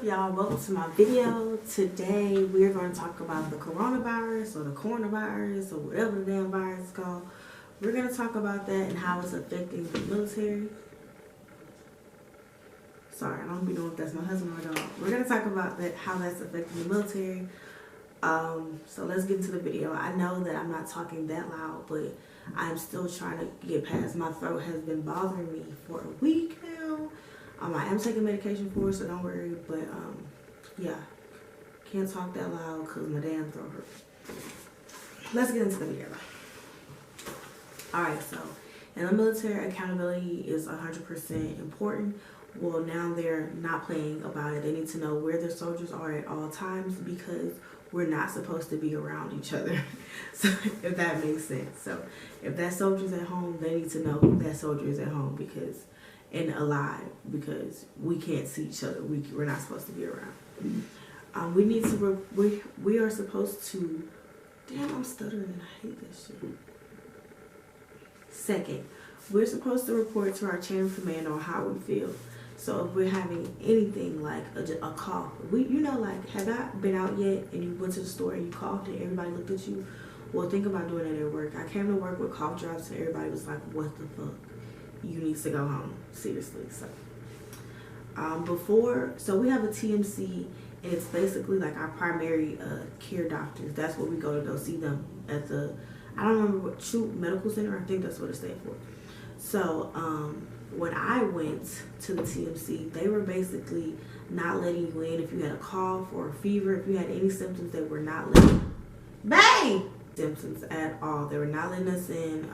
up, y'all? Welcome to my video. Today we're going to talk about the coronavirus or the coronavirus or whatever the damn virus is called. We're going to talk about that and how it's affecting the military. Sorry, I don't know if that's my husband or dog. We're going to talk about that, how that's affecting the military. So let's get into the video. I know that I'm not talking that loud, but I'm still trying to get past. My throat has been bothering me for a week now. I am taking medication for it, so don't worry. But yeah, can't talk that loud because my damn throat hurts. Let's get into the video. Alright, so in the military, accountability is 100% important. Well, now they're not playing about it. They need to know where their soldiers are at all times because we're not supposed to be around each other. So if that makes sense. So if that soldier's at home, they need to know that soldier is at home because and alive because we can't see each other. We're not supposed to be around. We need to we are supposed to. Damn, I'm stuttering. I hate this shit. Second, we're supposed to report to our chain of command on how we feel. So if we're having anything like a cough, have I been out yet and you went to the store and you coughed and everybody looked at you? Well, think about doing it at work. I came to work with cough drops and everybody was like, what the fuck? You need to go home. Seriously. So so we have a TMC and it's basically like our primary care doctors. That's what we go see them at the, I don't remember what, Troop Medical Center. I think that's what it stands for. So when I went to the TMC, they were basically not letting you in if you had a cough or a fever. If you had any symptoms, they were not letting symptoms at all. They were not letting us in.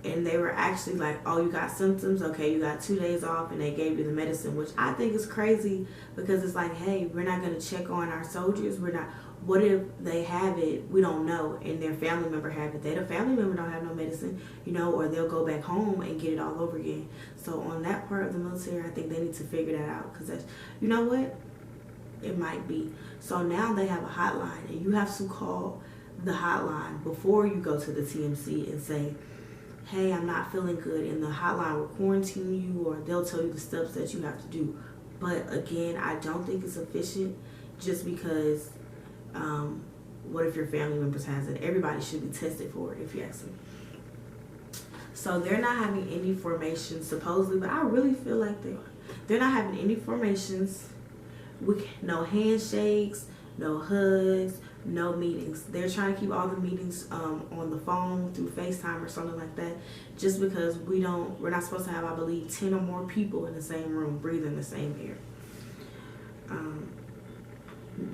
And they were actually like, oh, you got symptoms? Okay, you got 2 days off, and they gave you the medicine, which I think is crazy because it's like, hey, we're not going to check on our soldiers. What if they have it? We don't know, and their family member have it. The family member don't have no medicine, or they'll go back home and get it all over again. So on that part of the military, I think they need to figure that out because that's, you know what? It might be. So now they have a hotline, and you have to call the hotline before you go to the TMC and say, hey, I'm not feeling good, and the hotline will quarantine you or they'll tell you the steps that you have to do. But again, I don't think it's sufficient just because what if your family members has it? Everybody should be tested for it if you ask me. So they're not having any formations supposedly, but I really feel like they are. They're not having any formations, no handshakes, no hugs, no meetings. They're trying to keep all the meetings on the phone through FaceTime or something like that, just because we're not supposed to have, I believe, 10 or more people in the same room breathing the same air.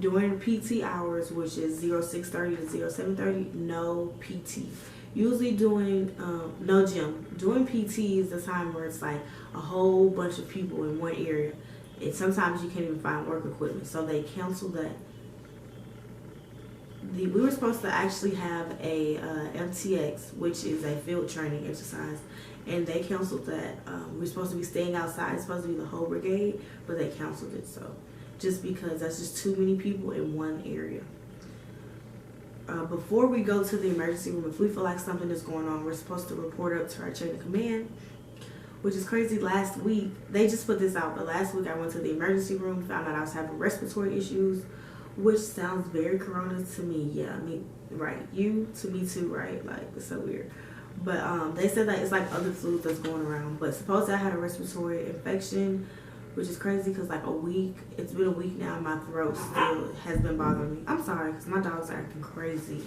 During PT hours, which is 0630 to 0730, no PT. Usually doing no gym. Doing PT is the time where it's like a whole bunch of people in one area, and sometimes you can't even find work equipment, so they cancel that. We were supposed to actually have a FTX, which is a field training exercise, and they canceled that. We were supposed to be staying outside. It's supposed to be the whole brigade, but they canceled it. So just because that's just too many people in one area. Before we go to the emergency room, if we feel like something is going on, we're supposed to report up to our chain of command, which is crazy. Last week, they just put this out, but last week I went to the emergency room, found out I was having respiratory issues, which sounds very corona to me. Yeah, I mean, right. You to me too, right? Like, it's so weird. But they said that it's like other flu that's going around. But supposedly I had a respiratory infection, which is crazy because like it's been a week now, and my throat still has been bothering me. I'm sorry because my dogs are acting crazy.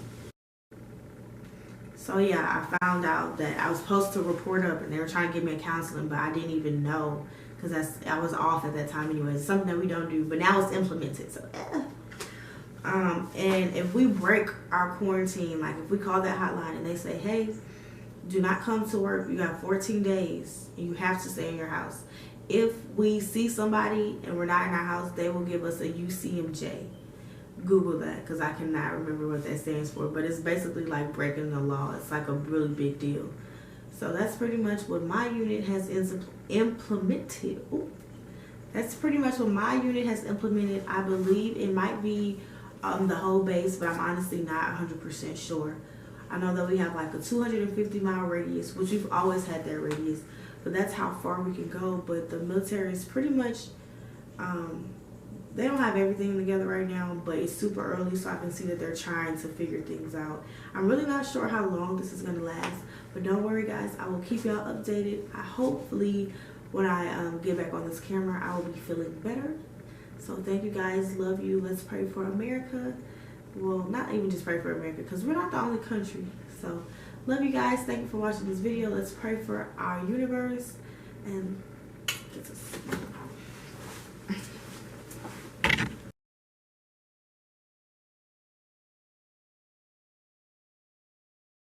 So yeah, I found out that I was supposed to report up, and they were trying to give me a counseling, but I didn't even know because I was off at that time anyway. It's something that we don't do, but now it's implemented. So and if we break our quarantine, like if we call that hotline and they say, hey, do not come to work, you got 14 days and you have to stay in your house. If we see somebody and we're not in our house, they will give us a UCMJ. Google that because I cannot remember what that stands for, but it's basically like breaking the law. It's like a really big deal. So that's pretty much what my unit has implemented. Ooh. That's pretty much what my unit has implemented. I believe it might be the whole base, but I'm honestly not 100% sure. I know that we have like a 250-mile radius, which we've always had that radius, but that's how far we can go. But the military is pretty much they don't have everything together right now, but it's super early, so I can see that they're trying to figure things out. I'm really not sure how long this is gonna last, but don't worry guys, I will keep y'all updated. Hopefully when I get back on this camera, I will be feeling better. So thank you guys, love you. Let's pray for America. Well, not even just pray for America, because we're not the only country. So love you guys, thank you for watching this video. Let's pray for our universe and get us.